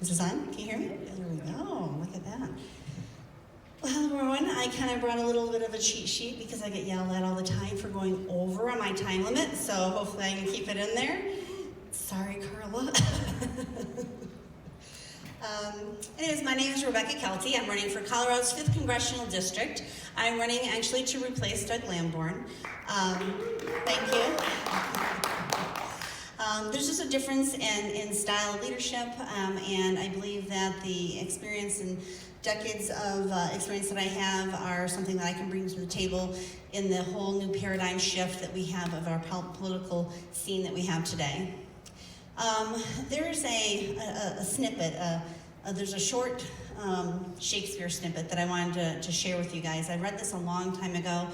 this on? Can you hear me? There we go. Look at that. Well, everyone, I kind of brought a little bit of a cheat sheet because I get yelled at all the time for going over on my time limit, so hopefully I can keep it in there. Sorry, Carla. Anyways, my name is Rebecca Keltie. I'm running for Colorado's 5th Congressional District. I'm running actually to replace Doug Lamborn. Thank you. There's just a difference in style of leadership, and I believe that the experience and decades of experience that I have are something that I can bring to the table in the whole new paradigm shift that we have of our political scene that we have today. There's a snippet, there's a short Shakespeare snippet that I wanted to share with you guys. I read this a long time ago,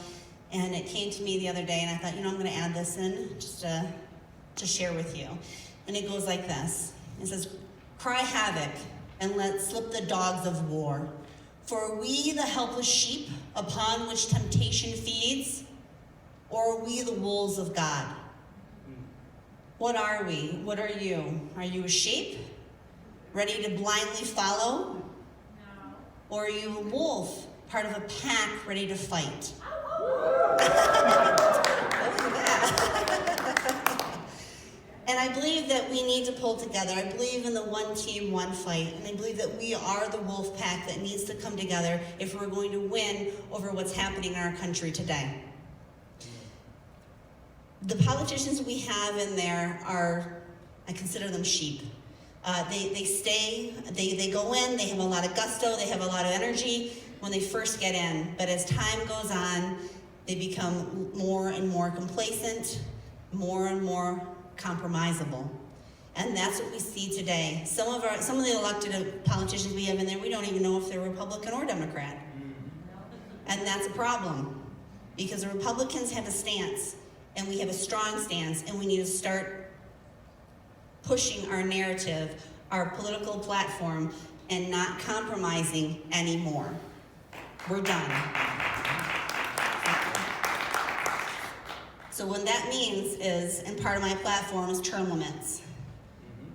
and it came to me the other day, and I thought, I'm going to add this in just to share with you. And it goes like this. It says, "Cry havoc, and let slip the dogs of war. For are we the helpless sheep upon which temptation feeds, or are we the wolves of God?" What are we? What are you? Are you a sheep, ready to blindly follow? No. Or are you a wolf, part of a pack, ready to fight? And I believe that we need to pull together. I believe in the one team, one fight. And I believe that we are the wolf pack that needs to come together if we're going to win over what's happening in our country today. The politicians we have in there are, I consider them sheep. They go in, they have a lot of gusto, they have a lot of energy when they first get in. But as time goes on, they become more and more complacent, more and more compromisable. And that's what we see today. Some of the elected politicians we have in there, we don't even know if they're Republican or Democrat. And that's a problem, because the Republicans have a stance, and we have a strong stance, and we need to start pushing our narrative, our political platform, and not compromising anymore. We're done. So what that means is, and part of my platform is term limits.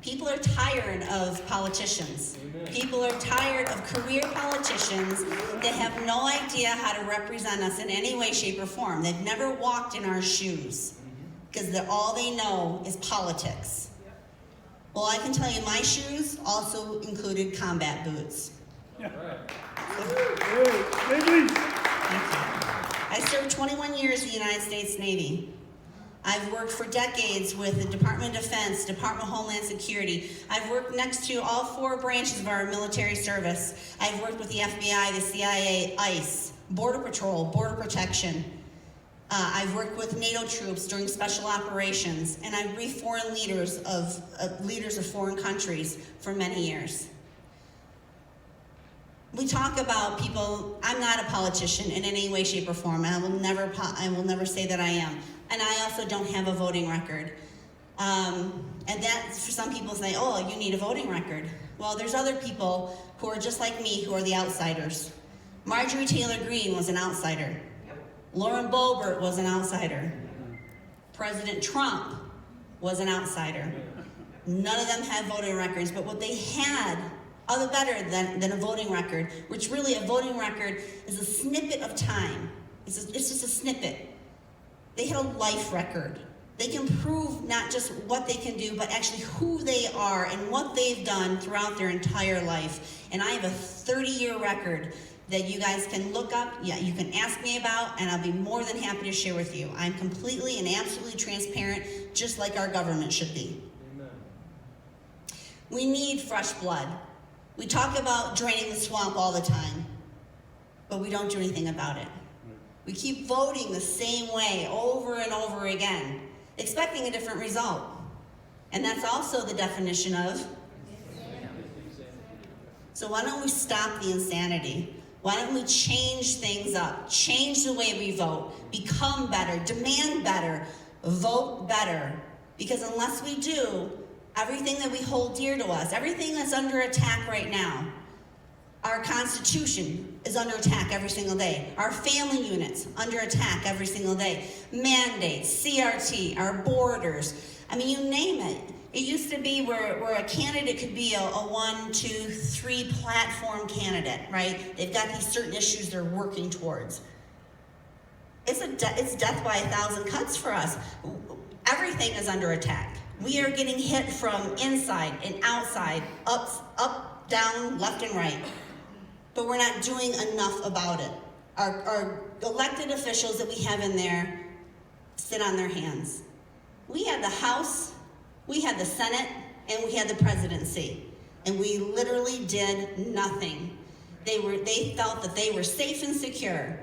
People are tired of politicians. People are tired of career politicians that have no idea how to represent us in any way, shape, or form. They've never walked in our shoes because all they know is politics. Well, I can tell you my shoes also included combat boots. Yeah. I served 21 years in the United States Navy. I've worked for decades with the Department of Defense, Department of Homeland Security. I've worked next to all 4 branches of our military service. I've worked with the FBI, the CIA, ICE, Border Patrol, Border Protection. I've worked with NATO troops during special operations, and I've briefed foreign leaders of foreign countries for many years. We talk about people. I'm not a politician in any way, shape, or form, and I will never say that I am. And I also don't have a voting record. And that, for some people, say, "Oh, you need a voting record." Well, there's other people who are just like me who are the outsiders. Marjorie Taylor Greene was an outsider. Lauren Boebert was an outsider. President Trump was an outsider. None of them had voting records, but what they had, other better than a voting record, which really a voting record is a snippet of time. It's just a snippet. They had a life record. They can prove not just what they can do, but actually who they are and what they've done throughout their entire life. And I have a 30-year record that you guys can look up, you can ask me about, and I'll be more than happy to share with you. I'm completely and absolutely transparent, just like our government should be. Amen. We need fresh blood. We talk about draining the swamp all the time, but we don't do anything about it. We keep voting the same way over and over again, expecting a different result. And that's also the definition of. So why don't we stop the insanity? Why don't we change things up? Change the way we vote. Become better. Demand better. Vote better. Because unless we do, everything that we hold dear to us, everything that's under attack right now, our Constitution is under attack every single day. Our family units under attack every single day. Mandates, CRT, our borders. I mean, you name it. It used to be where a candidate could be a 1, 2, 3 platform candidate, right? They've got these certain issues they're working towards. It's death by 1,000 cuts for us. Everything is under attack. We are getting hit from inside and outside, up, down, left and right. But we're not doing enough about it. Our elected officials that we have in there sit on their hands. We had the House, we had the Senate, and we had the presidency. And we literally did nothing. They felt that they were safe and secure.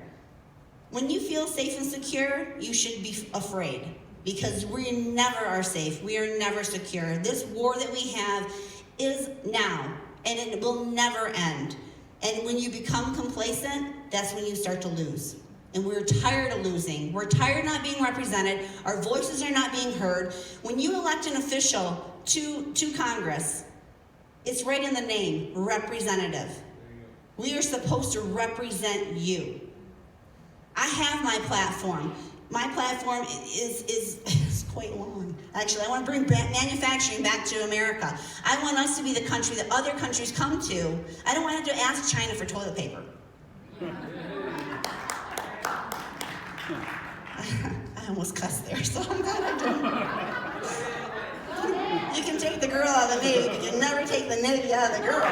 When you feel safe and secure, you should be afraid, because we never are safe. We are never secure. This war that we have is now, and it will never end. And when you become complacent, that's when you start to lose. And we're tired of losing. We're tired of not being represented. Our voices are not being heard. When you elect an official to Congress, it's right in the name, representative. We are supposed to represent you. I have my platform. My platform is quite long. Actually, I want to bring manufacturing back to America. I want us to be the country that other countries come to. I don't want to have to ask China for toilet paper. I almost cussed there, so I'm glad I didn't. You can take the girl out of the navy, but you can never take the navy out of the girl.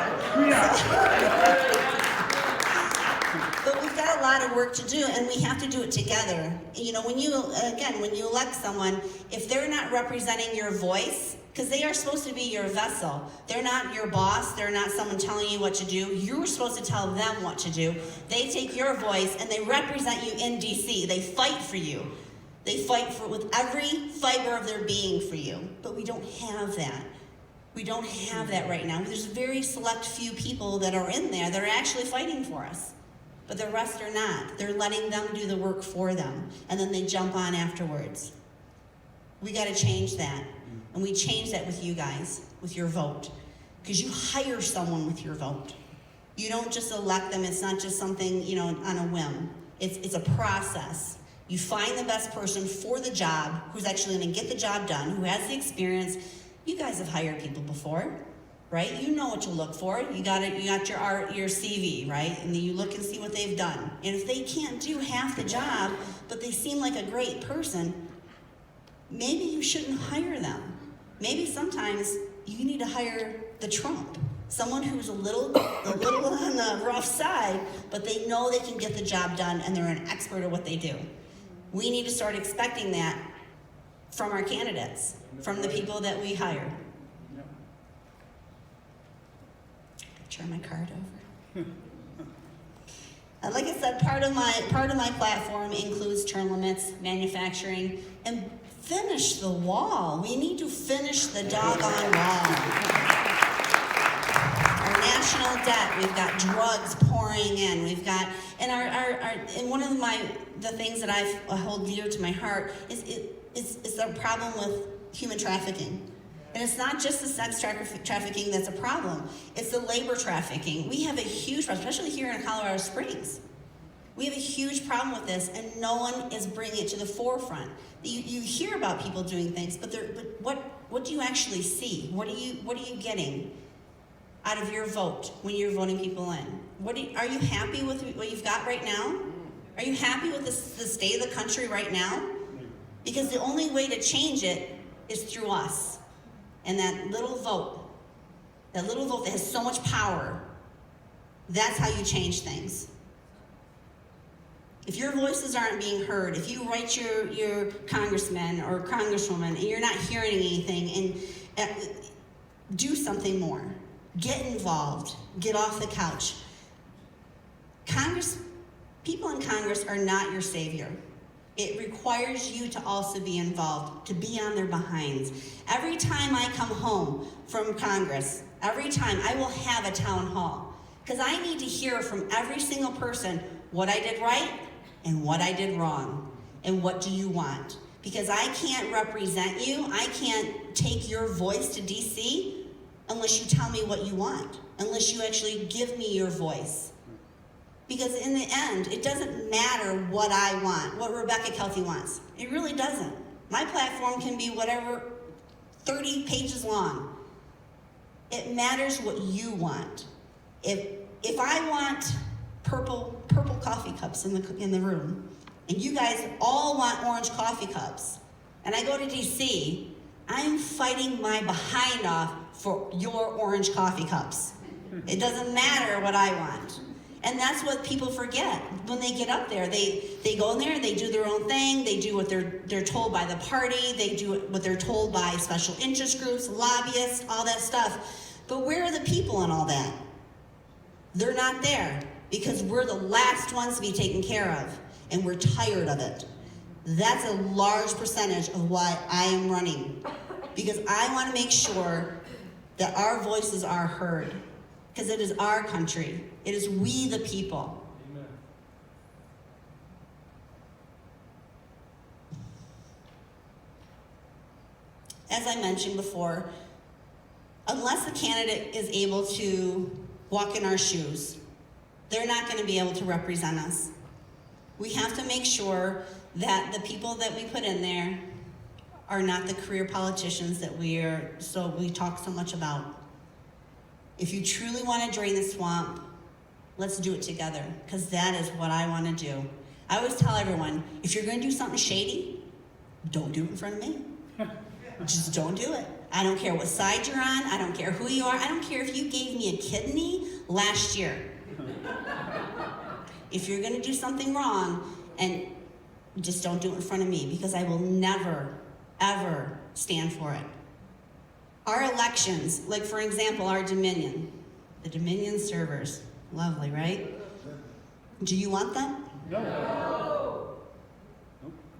But we've got a lot of work to do, and we have to do it together. You know, when you elect someone, if they're not representing your voice, because they are supposed to be your vessel. They're not your boss. They're not someone telling you what to do. You're supposed to tell them what to do. They take your voice, and they represent you in D.C. They fight for you. They fight with every fiber of their being for you. But we don't have that. We don't have that right now. There's a very select few people that are in there that are actually fighting for us. But the rest are not. They're letting them do the work for them, and then they jump on afterwards. We got to change that, and we change that with you guys, with your vote, because you hire someone with your vote. You don't just elect them. It's not just something, you know, on a whim. It's a process. You find the best person for the job, who's actually going to get the job done, who has the experience. You guys have hired people before. Right? You know what to look for. You got your CV, right? And then you look and see what they've done. And if they can't do half the job, but they seem like a great person, maybe you shouldn't hire them. Maybe sometimes you need to hire the Trump, someone who's a little on the rough side, but they know they can get the job done and they're an expert at what they do. We need to start expecting that from our candidates, from the people that we hire. Turn my card over. And like I said, part of my platform includes term limits, manufacturing, and finish the wall. We need to finish the doggone wall. Our national debt, we've got drugs pouring in. We've got, and and one of the things that I hold dear to my heart is the problem with human trafficking. And it's not just the sex trafficking that's a problem. It's the labor trafficking. We have a huge problem, especially here in Colorado Springs. We have a huge problem with this, and no one is bringing it to the forefront. You hear about people doing things, but what do you actually see? What are you getting out of your vote when you're voting people in? Are you happy with what you've got right now? Are you happy with the state of the country right now? Because the only way to change it is through us. And that little vote that has so much power, that's how you change things. If your voices aren't being heard, if you write your congressman or congresswoman and you're not hearing anything, and do something more. Get involved. Get off the couch. People in Congress are not your savior. It requires you to also be involved, to be on their behinds. Every time I come home from Congress, every time I will have a town hall, because I need to hear from every single person what I did right and what I did wrong, and what do you want? Because I can't represent you, I can't take your voice to DC unless you tell me what you want, unless you actually give me your voice. Because in the end, it doesn't matter what I want, what Rebecca Keltie wants. It really doesn't. My platform can be whatever 30 pages long. It matters what you want. If I want purple coffee cups in the room, and you guys all want orange coffee cups, and I go to DC, I'm fighting my behind off for your orange coffee cups. It doesn't matter what I want. And that's what people forget. When they get up there, they go in there, they do their own thing, they do what they're told by the party, they do what they're told by special interest groups, lobbyists, all that stuff. But where are the people in all that? They're not there, because we're the last ones to be taken care of, and we're tired of it. That's a large percentage of why I am running, because I want to make sure that our voices are heard, because it is our country. It is we the people. Amen. As I mentioned before, unless the candidate is able to walk in our shoes, they're not going to be able to represent us. We have to make sure that the people that we put in there are not the career politicians that we talk so much about. If you truly want to drain the swamp, let's do it together, because that is what I want to do. I always tell everyone, if you're going to do something shady, don't do it in front of me. Just don't do it. I don't care what side you're on. I don't care who you are. I don't care if you gave me a kidney last year. If you're going to do something wrong, and just don't do it in front of me, because I will never, ever stand for it. Our elections, like for example, our Dominion, the Dominion servers, lovely, right? Do you want them? No.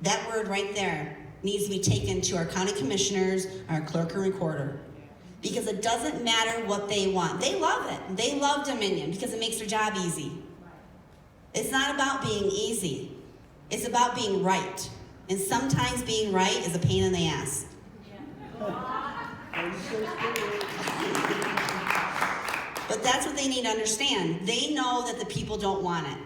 That word right there needs to be taken to our county commissioners, our clerk and recorder, because it doesn't matter what they want. They love it. They love Dominion because it makes their job easy. It's not about being easy. It's about being right. And sometimes being right is a pain in the ass. But that's what they need to understand. They know that the people don't want it.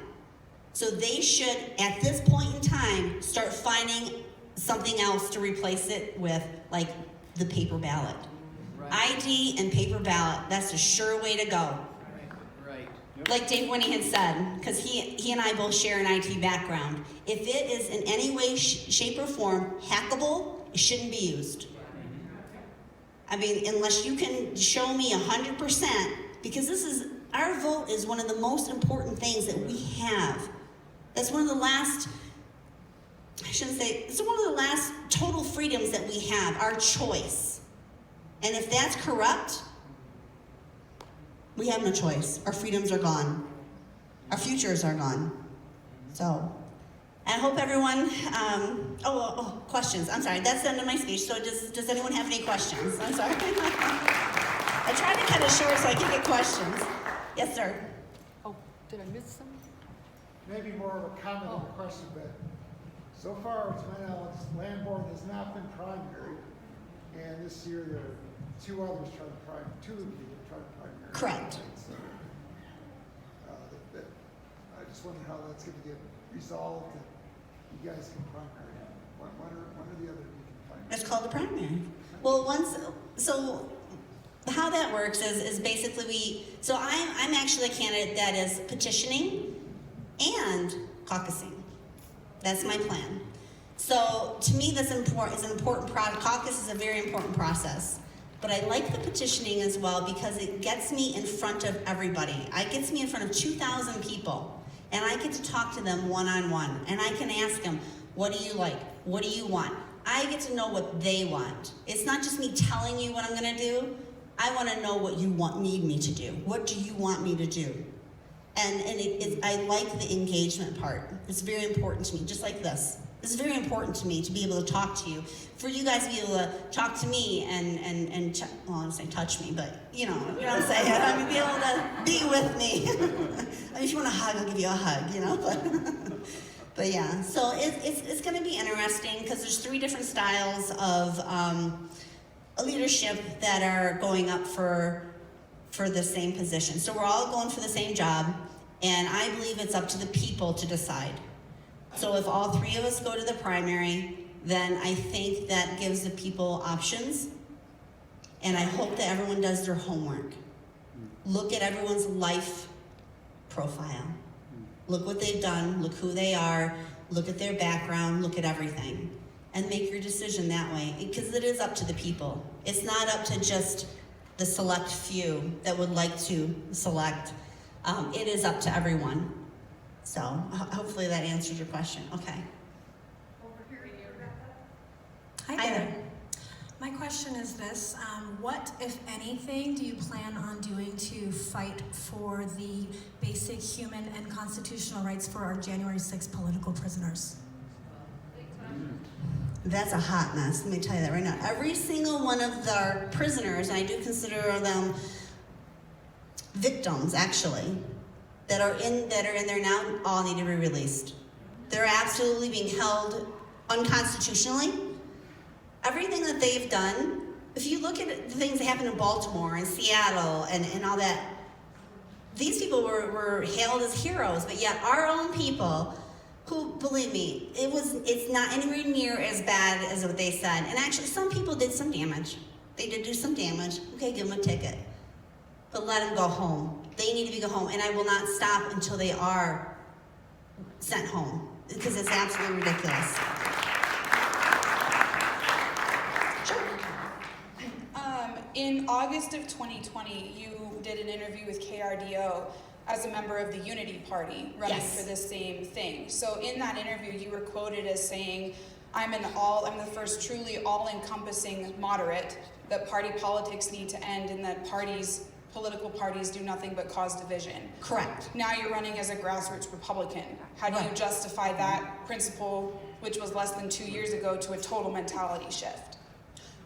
So they should, at this point in time, start finding something else to replace it with, like the paper ballot. Right. ID and paper ballot, that's a sure way to go. Right. Like Dave Winnie had said, because he and I both share an IT background. If it is in any way, shape, or form hackable, it shouldn't be used. I mean, unless you can show me 100%, because our vote is one of the most important things that we have. That's one of the last, it's one of the last total freedoms that we have, our choice. And if that's corrupt, we have no choice. Our freedoms are gone. Our futures are gone. So, I hope everyone, questions. I'm sorry, that's the end of my speech. So does anyone have any questions? I'm sorry. I tried to cut it short so I could get questions. Yes, sir. Oh, did I miss some? Maybe more of a comment than a question, but so far, to my knowledge, land board has not been primary, and this year there are two others trying to primary, two of you are trying to primary. Correct. So, I just wonder how that's going to get resolved, and you guys can primary. One or the other of you can primary. It's called a primary. Well, so how that works is basically I'm actually a candidate that is petitioning and caucusing. That's my plan. So to me, that's important. Is an important process. Caucus is a very important process. But I like the petitioning as well because it gets me in front of everybody. It gets me in front of 2,000 people, and I get to talk to them one-on-one. And I can ask them, what do you like? What do you want? I get to know what they want. It's not just me telling you what I'm going to do. I want to know what you need me to do. What do you want me to do? And I like the engagement part. It's very important to me, just like this. It's very important to me to be able to talk to you. For you guys to be able to talk to me and well, I don't say touch me, but you know what I'm saying. I mean, be able to be with me. I mean, if you want a hug, I'll give you a hug, you know. But yeah, so it's going to be interesting because there's 3 different styles of leadership that are going up for the same position. So we're all going for the same job, and I believe it's up to the people to decide. So if all 3 of us go to the primary, then I think that gives the people options And I hope that everyone does their homework. Look at everyone's life profile. Look what they've done, look who they are, look at their background, look at everything. And make your decision that way, because it is up to the people. It's not up to just the select few that would like to select. It is up to everyone. So hopefully that answers your question. Okay. Hi Hi there. there. My question is this, what, if anything, do you plan on doing to fight for the basic human and constitutional rights for our January 6th political prisoners? That's a hot mess, let me tell you that right now. Every single one of our prisoners, and I do consider them victims actually, that are in there now, all need to be released. They're absolutely being held unconstitutionally. Everything that they've done, if you look at the things that happened in Baltimore and Seattle and all that, these people were hailed as heroes, but yet our own people, who, believe me, it's not anywhere near as bad as what they said. And actually, some people did some damage. They did do some damage. Okay, give them a ticket. But let them go home. They need to go home, and I will not stop until they are sent home, because it's absolutely ridiculous. In August of 2020, you did an interview with KRDO as a member of the Unity Party running Yes. for the same thing. So in that interview, you were quoted as saying, I'm the first truly all-encompassing moderate, that party politics need to end, and that political parties do nothing but cause division. Correct. Now you're running as a grassroots Republican. How do you Right. justify that principle, which was less than 2 years ago, to a total mentality shift?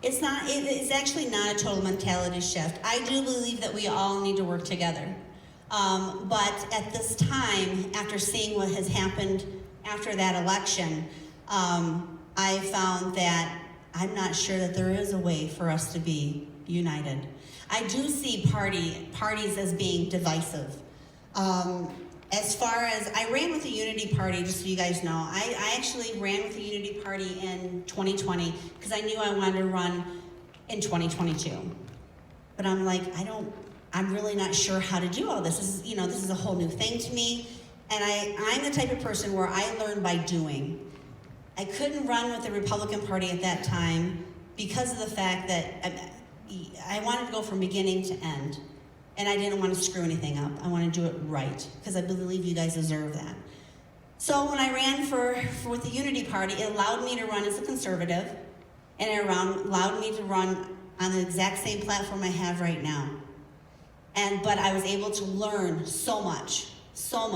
It's actually not a total mentality shift. I do believe that we all need to work together. But at this time, after seeing what has happened after that election, I found that I'm not sure that there is a way for us to be united. I do see parties as being divisive. As far as, I ran with the Unity Party, just so you guys know. I actually ran with the Unity Party in 2020 because I knew I wanted to run in 2022. But I'm like, I'm really not sure how to do all this. This is a whole new thing to me. And I'm the type of person where I learn by doing. I couldn't run with the Republican Party at that time because of the fact that I wanted to go from beginning to end. And I didn't want to screw anything up. I want to do it right, because I believe you guys deserve that. So when I ran with the Unity Party, it allowed me to run as a conservative, and it allowed me to run on the exact same platform I have right now. But I was able to learn so much. So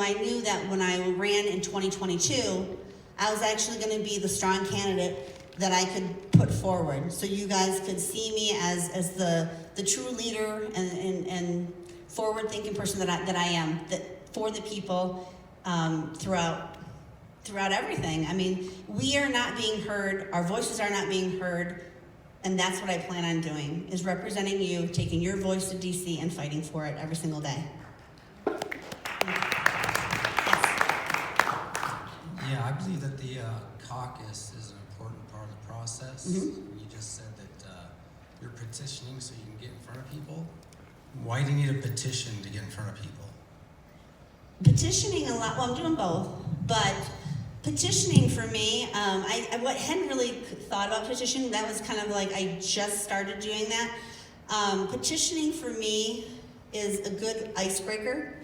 I knew that when I ran in 2022, I was actually going to be the strong candidate that I could put forward, so you guys could see me as the true leader and forward-thinking person that I am, that for the people throughout everything. I mean, we are not being heard, our voices are not being heard, and that's what I plan on doing, is representing you, taking your voice to DC and fighting for it every single day. Yeah, I believe that the caucus is an important part of the process. Mm-hmm. You just said that you're petitioning so you can get in front of people. Why do you need a petition to get in front of people? Petitioning a lot, well, I'm doing both, but petitioning for me, I hadn't really thought about petitioning. That was kind of like, I just started doing that. Petitioning for me is a good icebreaker.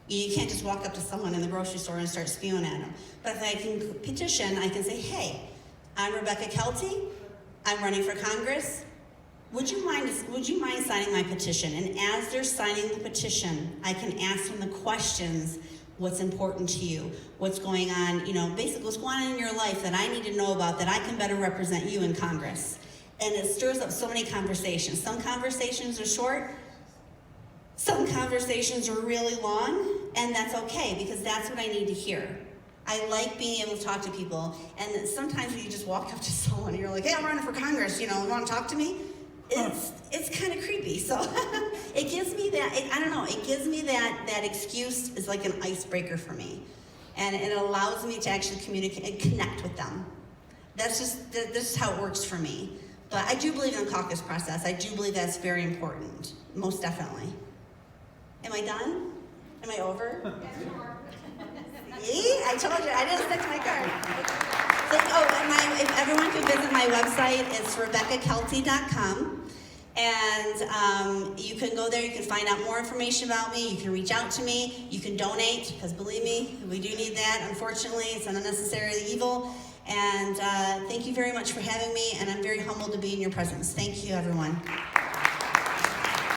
You can't just walk up to someone in the grocery store and start spewing at them. But if I can petition, I can say, hey, I'm Rebecca Keltie, I'm running for Congress. Would you mind signing my petition? And as they're signing the petition, I can ask them the questions, what's important to you, what's going on, basically what's going on in your life that I need to know about, that I can better represent you in Congress. And it stirs up so many conversations. Some conversations are short, some conversations are really long, and that's okay, because that's what I need to hear. I like being able to talk to people, and sometimes when you just walk up to someone and you're like, hey, I'm running for Congress, you want to talk to me? It's kind of creepy, so it gives me that, it gives me that excuse is like an icebreaker for me. And it allows me to actually communicate and connect with them. This is how it works for me. But I do believe in the caucus process. I do believe that's very important, most definitely. Am I done? Am I over? See? I told you, I didn't stick to my card. If everyone could visit my website, it's RebeccaKeltie.com. And you can go there, you can find out more information about me, you can reach out to me, you can donate, because believe me, we do need that. Unfortunately, it's an unnecessary evil. And thank you very much for having me, and I'm very humbled to be in your presence. Thank you, everyone.